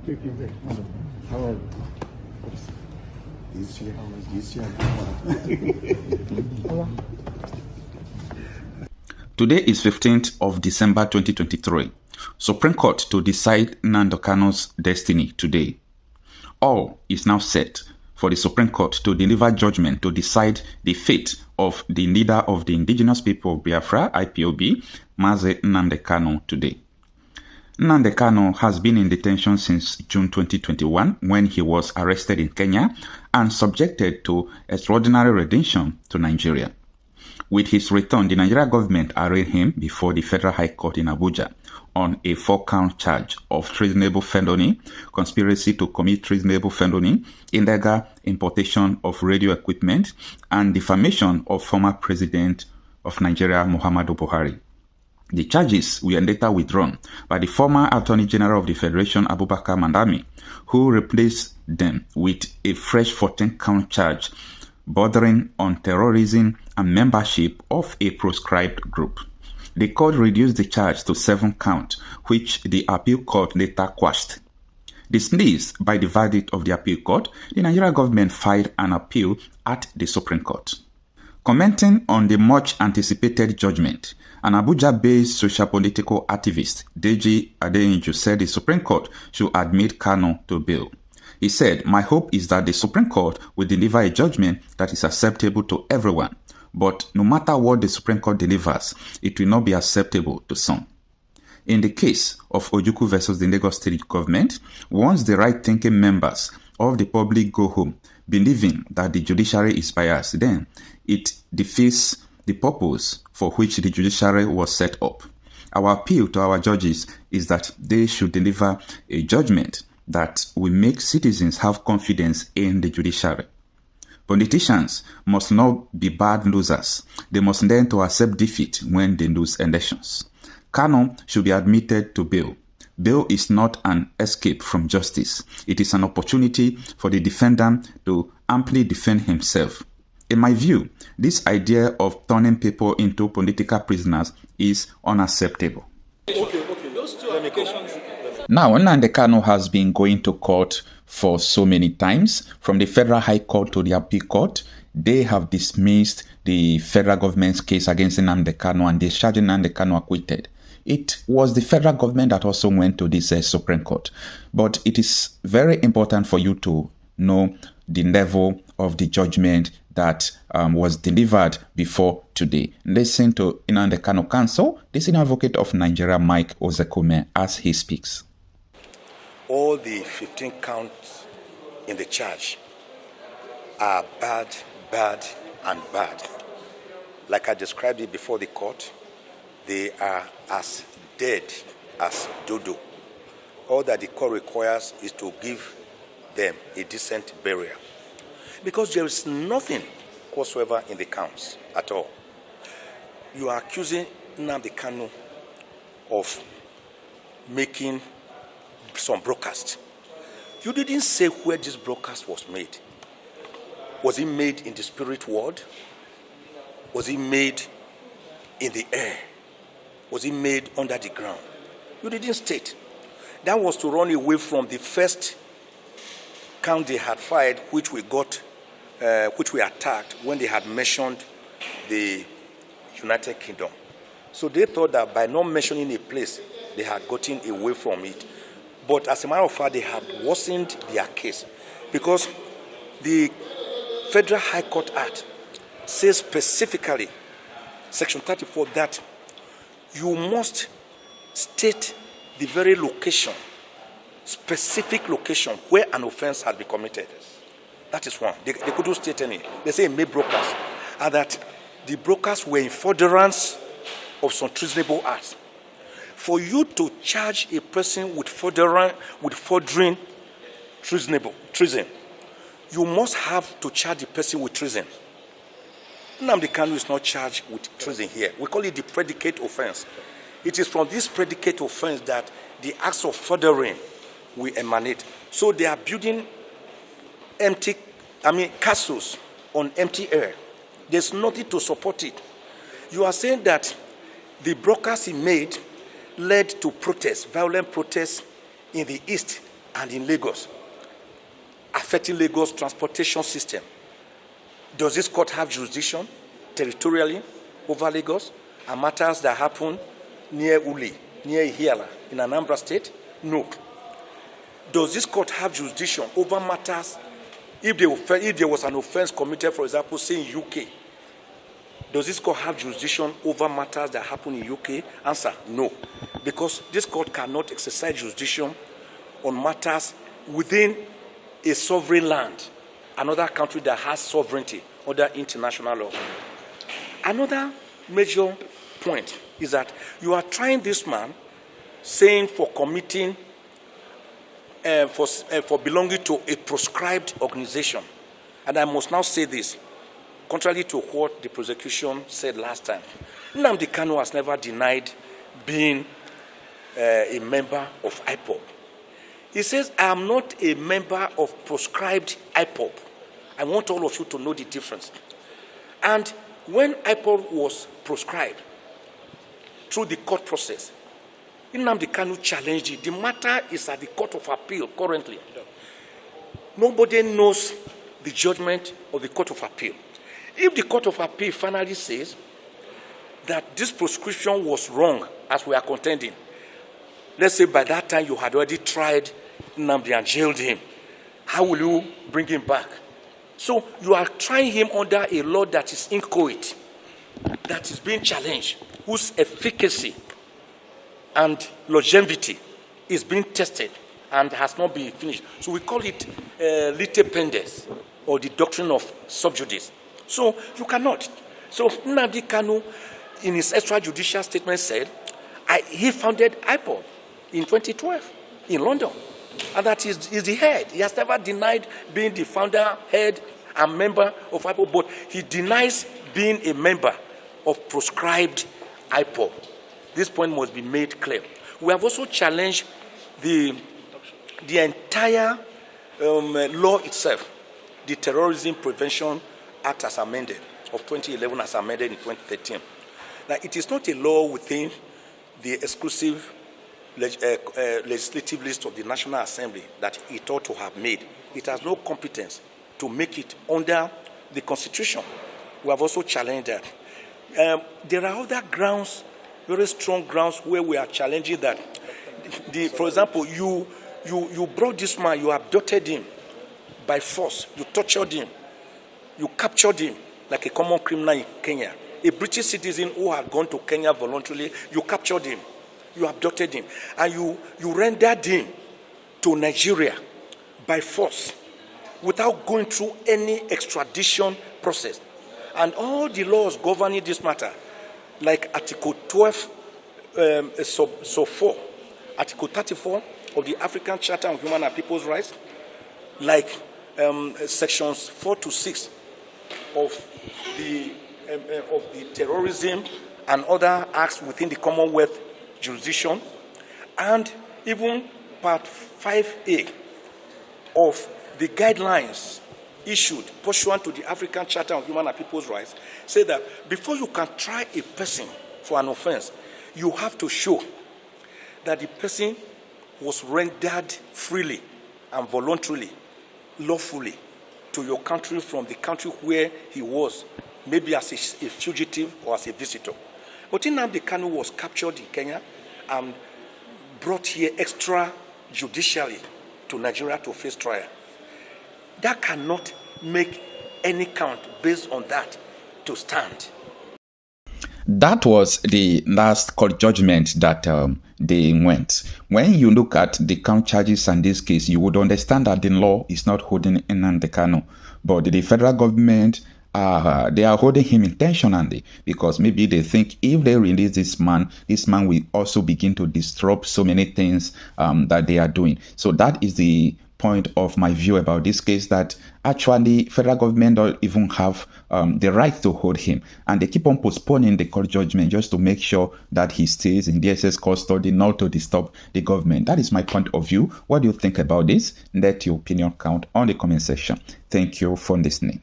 Today is 15th of December 2023. Supreme Court to decide Nnamdi Kanu's destiny today. All is now set for the Supreme Court to deliver judgment to decide the fate of the leader of the Indigenous People of Biafra, Ipob, Mazi Nnamdi Kanu today. Nnamdi Kanu has been in detention since June 2021 when he was arrested in Kenya and subjected to extraordinary rendition to Nigeria. With his return, the Nigerian government arraigned him before the Federal High Court in Abuja on a 4-count charge of treasonable felony, conspiracy to commit treasonable felony, illegal importation of radio equipment, and defamation of former President of Nigeria, Muhammadu Buhari. The charges were later withdrawn by the former Attorney General of the Federation, Abubakar Malami, who replaced them with a fresh 14-count charge bordering on terrorism and membership of a proscribed group. The court reduced the charge to 7 counts, which the appeal court later quashed. Dismissed by the verdict of the appeal court, the Nigerian government filed an appeal at the Supreme Court. Commenting on the much-anticipated judgment, an Abuja-based social-political activist, Deji Adeyanju, said the Supreme Court should admit Kanu to bail. He said, "My hope is that the Supreme Court will deliver a judgment that is acceptable to everyone. But no matter what the Supreme Court delivers, it will not be acceptable to some." In the case of Ojukwu versus the Lagos State government, once the right-thinking members of the public go home believing that the judiciary is biased, then it defeats the purpose for which the judiciary was set up. Our appeal to our judges is that they should deliver a judgment that will make citizens have confidence in the judiciary. Politicians must not be bad losers. They must learn to accept defeat when they lose elections. Kanu should be admitted to bail. Bail is not an escape from justice. It is an opportunity for the defendant to amply defend himself. In my view, this idea of turning people into political prisoners is unacceptable. Those two applications. Now, Nnamdi Kanu has been going to court for so many times, from the Federal High Court to the Appeal Court. They have dismissed the federal government's case against Nnamdi Kanu and discharging Nnamdi Kanu acquitted. It was the federal government that also went to this Supreme Court. But it is very important for you to know the level of the judgment that was delivered before today. Listen to Nnamdi Kanu counsel, the senior advocate of Nigeria, Mike Ozekume, as he speaks. All the 15 counts in the charge are bad, and bad. Like I described it before the court, they are as dead as dodo. All that the court requires is to give them a decent burial. Because there is nothing whatsoever in the counts at all. You are accusing Nnamdi Kanu of making some broadcast. You didn't say where this broadcast was made. Was it made in the spirit world? Was it made in the air? Was it made under the ground? You didn't state. That was to run away from the first count they had filed, which we attacked when they had mentioned the United Kingdom. So they thought that by not mentioning a place, they had gotten away from it. But as a matter of fact, they have worsened their case because the Federal High Court Act says specifically, Section 34, that you must state the very location, specific location where an offense had been committed. That is one. They couldn't state any. They say made broadcast, and that the broadcasts were in furtherance of some treasonable acts. For you to charge a person with furthering treason, you must have to charge the person with treason. Nnamdi Kanu is not charged with treason here. We call it the predicate offense. It is from this predicate offense that the acts of furthering will emanate. So they are building castles on empty air. There's nothing to support it. You are saying that the broadcast he made led to protests, violent protests in the east and in Lagos, affecting Lagos transportation system. Does this court have jurisdiction territorially over Lagos and matters that happen near Uli, near Ihiala, in Anambra State? No. Does this court have jurisdiction over matters if there was an offense committed, for example, say in UK? Does this court have jurisdiction over matters that happen in UK? Answer, no. Because this court cannot exercise jurisdiction on matters within a sovereign land, another country that has sovereignty under international law. Another major point is that you are trying this man, saying for committing, for belonging to a proscribed organization. And I must now say this, contrary to what the prosecution said last time. Nnamdi Kanu has never denied being a member of Ipob. He says, I am not a member of proscribed Ipob. I want all of you to know the difference. And when Ipob was proscribed through the court process, Nnamdi Kanu challenged it. The matter is at the Court of Appeal currently. Nobody knows the judgment of the Court of Appeal. If the Court of Appeal finally says that this proscription was wrong, as we are contending, let's say by that time you had already tried Nnamdi and jailed him, how will you bring him back? So you are trying him under a law that is inchoate, that is being challenged, whose efficacy and longevity is being tested and has not been finished. So we call it lite pendes, or the doctrine of sub judice. So you cannot. So Nnamdi Kanu, in his extrajudicial statement, said he founded Ipob in 2012 in London. And that is the head. He has never denied being the founder, head, and member of Ipob, but he denies being a member of proscribed Ipob. This point must be made clear. We have also challenged the entire law itself, the Terrorism Prevention Act as amended, of 2011 as amended in 2013. Now, it is not a law within the exclusive legislative list of the National Assembly that it ought to have made. It has no competence to make it under the Constitution. We have also challenged that. There are other grounds, very strong grounds, where we are challenging that. For example, you brought this man, you abducted him by force, you tortured him, you captured him like a common criminal in Kenya. A British citizen who had gone to Kenya voluntarily, you captured him, you abducted him, and you rendered him to Nigeria by force without going through any extradition process. And all the laws governing this matter, like Article 12, sub 4, Article 34 of the African Charter on Human and People's Rights, like sections 4 to 6 of the terrorism and other acts within the Commonwealth jurisdiction, and even Part 5A of the guidelines issued pursuant to the African Charter on Human and People's Rights, say that before you can try a person for an offense, you have to show that the person was rendered freely and voluntarily, lawfully, to your country from the country where he was, maybe as a fugitive or as a visitor. But Nnamdi Kanu was captured in Kenya and brought here extrajudicially to Nigeria to face trial. That cannot make any count based on that to stand. That was the last court judgment that they went. When you look at the count charges in this case, you would understand that the law is not holding Nnamdi Kanu, but the federal government, they are holding him intentionally, because maybe they think if they release this man will also begin to disrupt so many things that they are doing. So that is the point of my view about this case, that actually federal government don't even have the right to hold him, and they keep on postponing the court judgment just to make sure that he stays in DSS custody, not to disturb the government. That is my point of view. What do you think about this? Let your opinion count on the comment section. Thank you for listening.